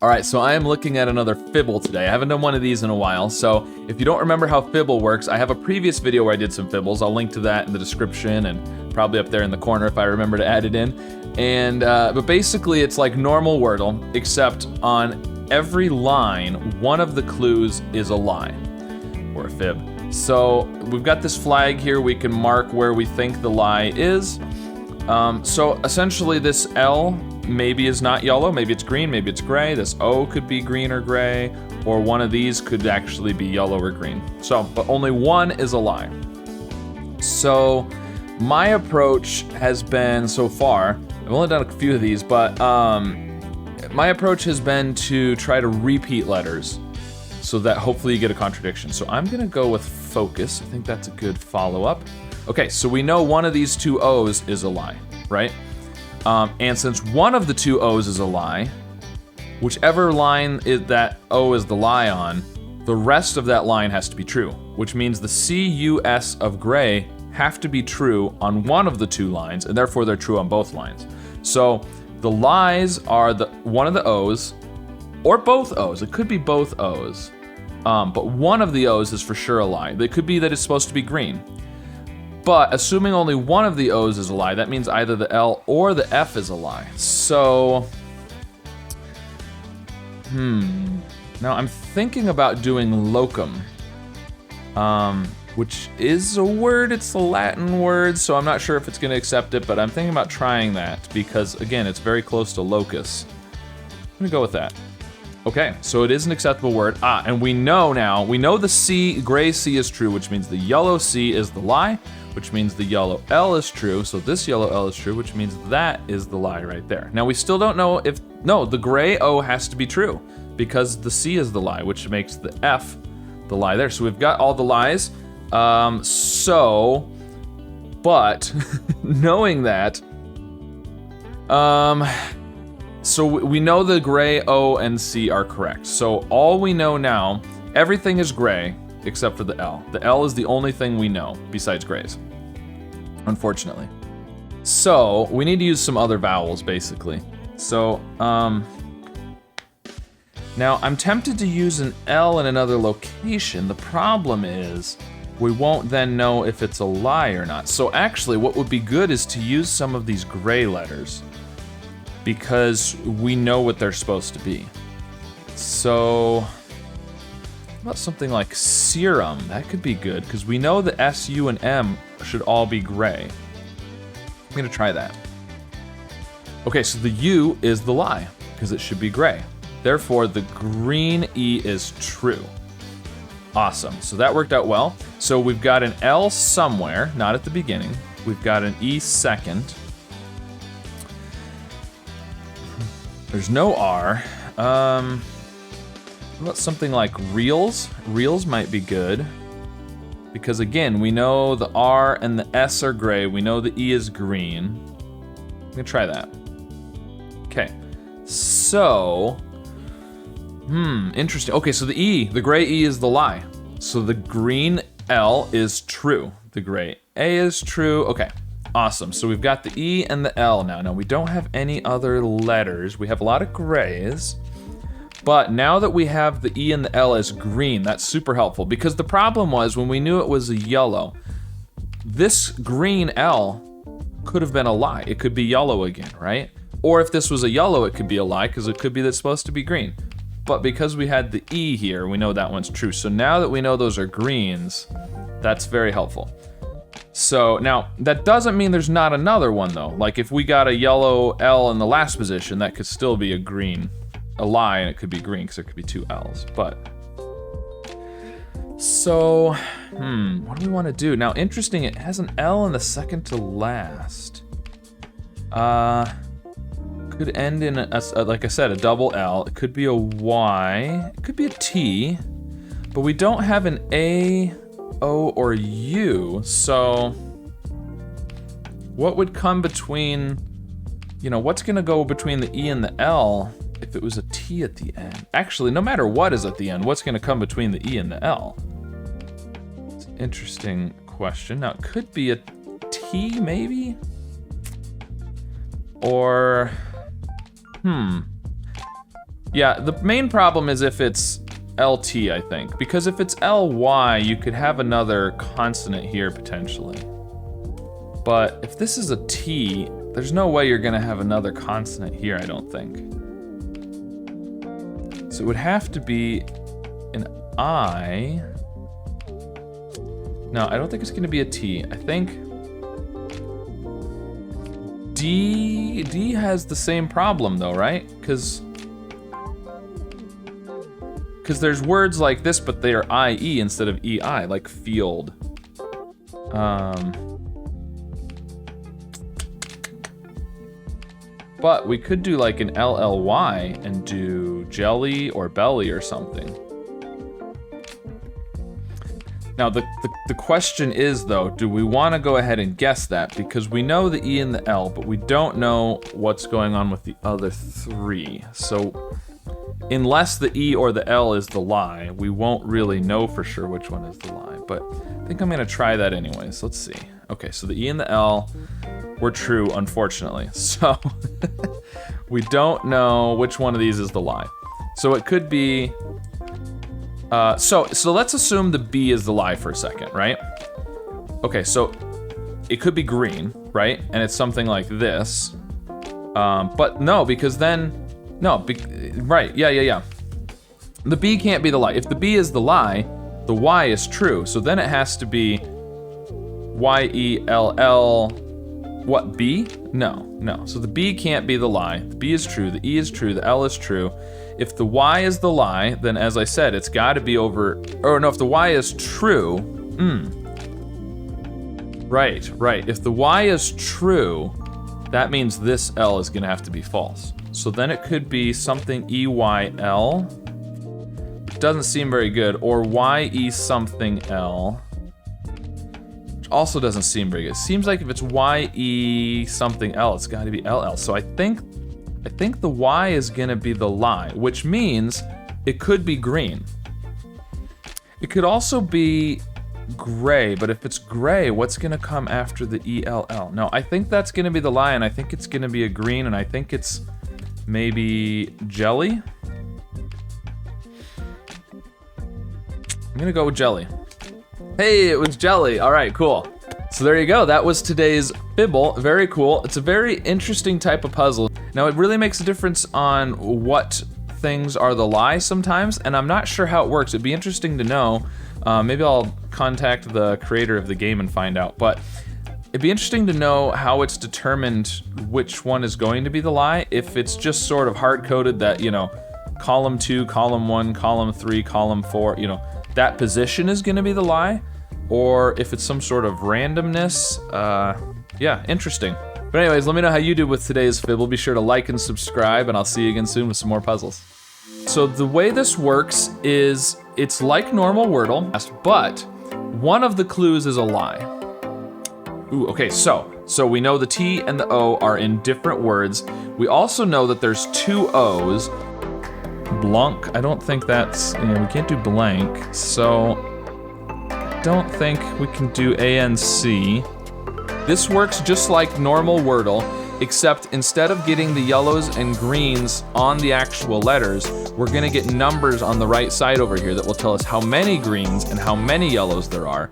All right, so I am looking at another Fibble today. I haven't done one of these in a while, so if you don't remember how Fibble works, I have a previous video where I did some Fibbles. I'll link to that in the description and probably up there in the corner if I remember to add it in. And but basically it's like normal Wordle, except on every line, one of the clues is a lie or a fib. So we've got this flag here. We can mark where we think the lie is. So essentially this L maybe is not yellow, maybe it's green, maybe it's gray. This O could be green or gray, or one of these could actually be yellow or green. So, but only one is a lie. So my approach has been so far, I've only done a few of these, but my approach has been to try to repeat letters so that hopefully you get a contradiction. So I'm gonna go with focus. I think that's a good follow-up. Okay, so we know one of these two O's is a lie, right? And since one of the two O's is a lie, whichever line that O is the lie on, the rest of that line has to be true, which means the C, U, S of gray have to be true on one of the two lines, and therefore they're true on both lines. So the lies are one of the O's, or both O's. It could be both O's, but one of the O's is for sure a lie. It could be that it's supposed to be green. But assuming only one of the O's is a lie, that means either the L or the F is a lie. So, now I'm thinking about doing locum, which is a word, it's a Latin word, so I'm not sure if it's gonna accept it, but I'm thinking about trying that because, again, it's very close to locus. I'm gonna go with that. Okay, so it is an acceptable word. And we know the C, gray C is true, which means the yellow C is the lie, which means the yellow L is true, so this yellow L is true, which means that is the lie right there. Now we still don't know the gray O has to be true, because the C is the lie, which makes the F the lie there. So we've got all the lies, but knowing that, so we know the gray O and C are correct. So all we know now, everything is gray except for the L. The L is the only thing we know besides grays, unfortunately. So we need to use some other vowels basically. So now I'm tempted to use an L in another location. The problem is we won't then know if it's a lie or not. So actually what would be good is to use some of these gray letters, because we know what they're supposed to be. So, how about something like serum? That could be good, because we know the S, U, and M should all be gray. I'm gonna try that. Okay, so the U is the lie, because it should be gray. Therefore, the green E is true. Awesome, so that worked out well. So we've got an L somewhere, not at the beginning. We've got an E second. There's no R. What about something like reals? Reals might be good. Because again, we know the R and the S are gray. We know the E is green. I'm gonna try that. Okay, so, interesting. Okay, so the E, the gray E is the lie. So the green L is true. The gray A is true. Okay. Awesome, so we've got the E and the L now. Now we don't have any other letters. We have a lot of grays, but now that we have the E and the L as green, that's super helpful, because the problem was when we knew it was a yellow, this green L could have been a lie. It could be yellow again, right? Or if this was a yellow, it could be a lie, because it could be that it's supposed to be green. But because we had the E here, we know that one's true. So now that we know those are greens, that's very helpful. So now, that doesn't mean there's not another one though. Like if we got a yellow L in the last position, that could still be a lie, and it could be green because there could be two L's, but. So, what do we want to do? Now, interesting, it has an L in the second to last. Could end in like I said, a double L. It could be a Y, it could be a T, but we don't have an A, O, or U, so what would come between, what's gonna go between the E and the L if it was a T at the end? Actually, no matter what is at the end, what's gonna come between the E and the L? It's an interesting question. Now, it could be a T, maybe? Or, Yeah, the main problem is if it's LT, I think. Because if it's LY, you could have another consonant here potentially. But if this is a T, there's no way you're gonna have another consonant here, I don't think. So it would have to be an I. No, I don't think it's gonna be a T. I think D has the same problem though, right? Because there's words like this, but they are IE instead of EI, like field. But we could do like an LLY and do jelly or belly or something. Now the question is though, do we want to go ahead and guess that? Because we know the E and the L, but we don't know what's going on with the other three. So unless the E or the L is the lie, we won't really know for sure which one is the lie. But I think I'm gonna try that anyways. Let's see. Okay, so the E and the L were true, unfortunately. So we don't know which one of these is the lie. So it could be, so let's assume the B is the lie for a second, right? Okay, so it could be green, right? And it's something like this. But no, because then, right, yeah. The B can't be the lie. If the B is the lie, the Y is true. So then it has to be YELL, what, B? No. So the B can't be the lie. The B is true, the E is true, the L is true. If the Y is the lie, then as I said, it's gotta be over, or no, if the Y is true, right. If the Y is true, that means this L is gonna have to be false. So then it could be something EYL, which doesn't seem very good, or YE something L, which also doesn't seem very good. It seems like if it's YE something L, it's gotta be LL. So I think the Y is gonna be the lie, which means it could be green. It could also be gray, but if it's gray, what's gonna come after the ELL? No, I think that's gonna be the lie, and I think it's gonna be a green, and I think it's maybe jelly? I'm gonna go with jelly. Hey, it was jelly. All right, cool. So there you go. That was today's Fibble. Very cool. It's a very interesting type of puzzle. Now, it really makes a difference on what things are the lie sometimes, and I'm not sure how it works. It'd be interesting to know. Maybe I'll contact the creator of the game and find out, but it'd be interesting to know how it's determined which one is going to be the lie. If it's just sort of hard-coded that, you know, column 2, column 1, column 3, column 4, you know, that position is gonna be the lie, or if it's some sort of randomness. Yeah, interesting. But anyways, let me know how you do with today's Fibble. Be sure to like and subscribe, and I'll see you again soon with some more puzzles. So the way this works is it's like normal Wordle, but one of the clues is a lie. Ooh, okay, so we know the T and the O are in different words. We also know that there's 2 O's. Blanc, I don't think that's, we can't do blank, so I don't think we can do ANC. This works just like normal Wordle, except instead of getting the yellows and greens on the actual letters, we're gonna get numbers on the right side over here that will tell us how many greens and how many yellows there are.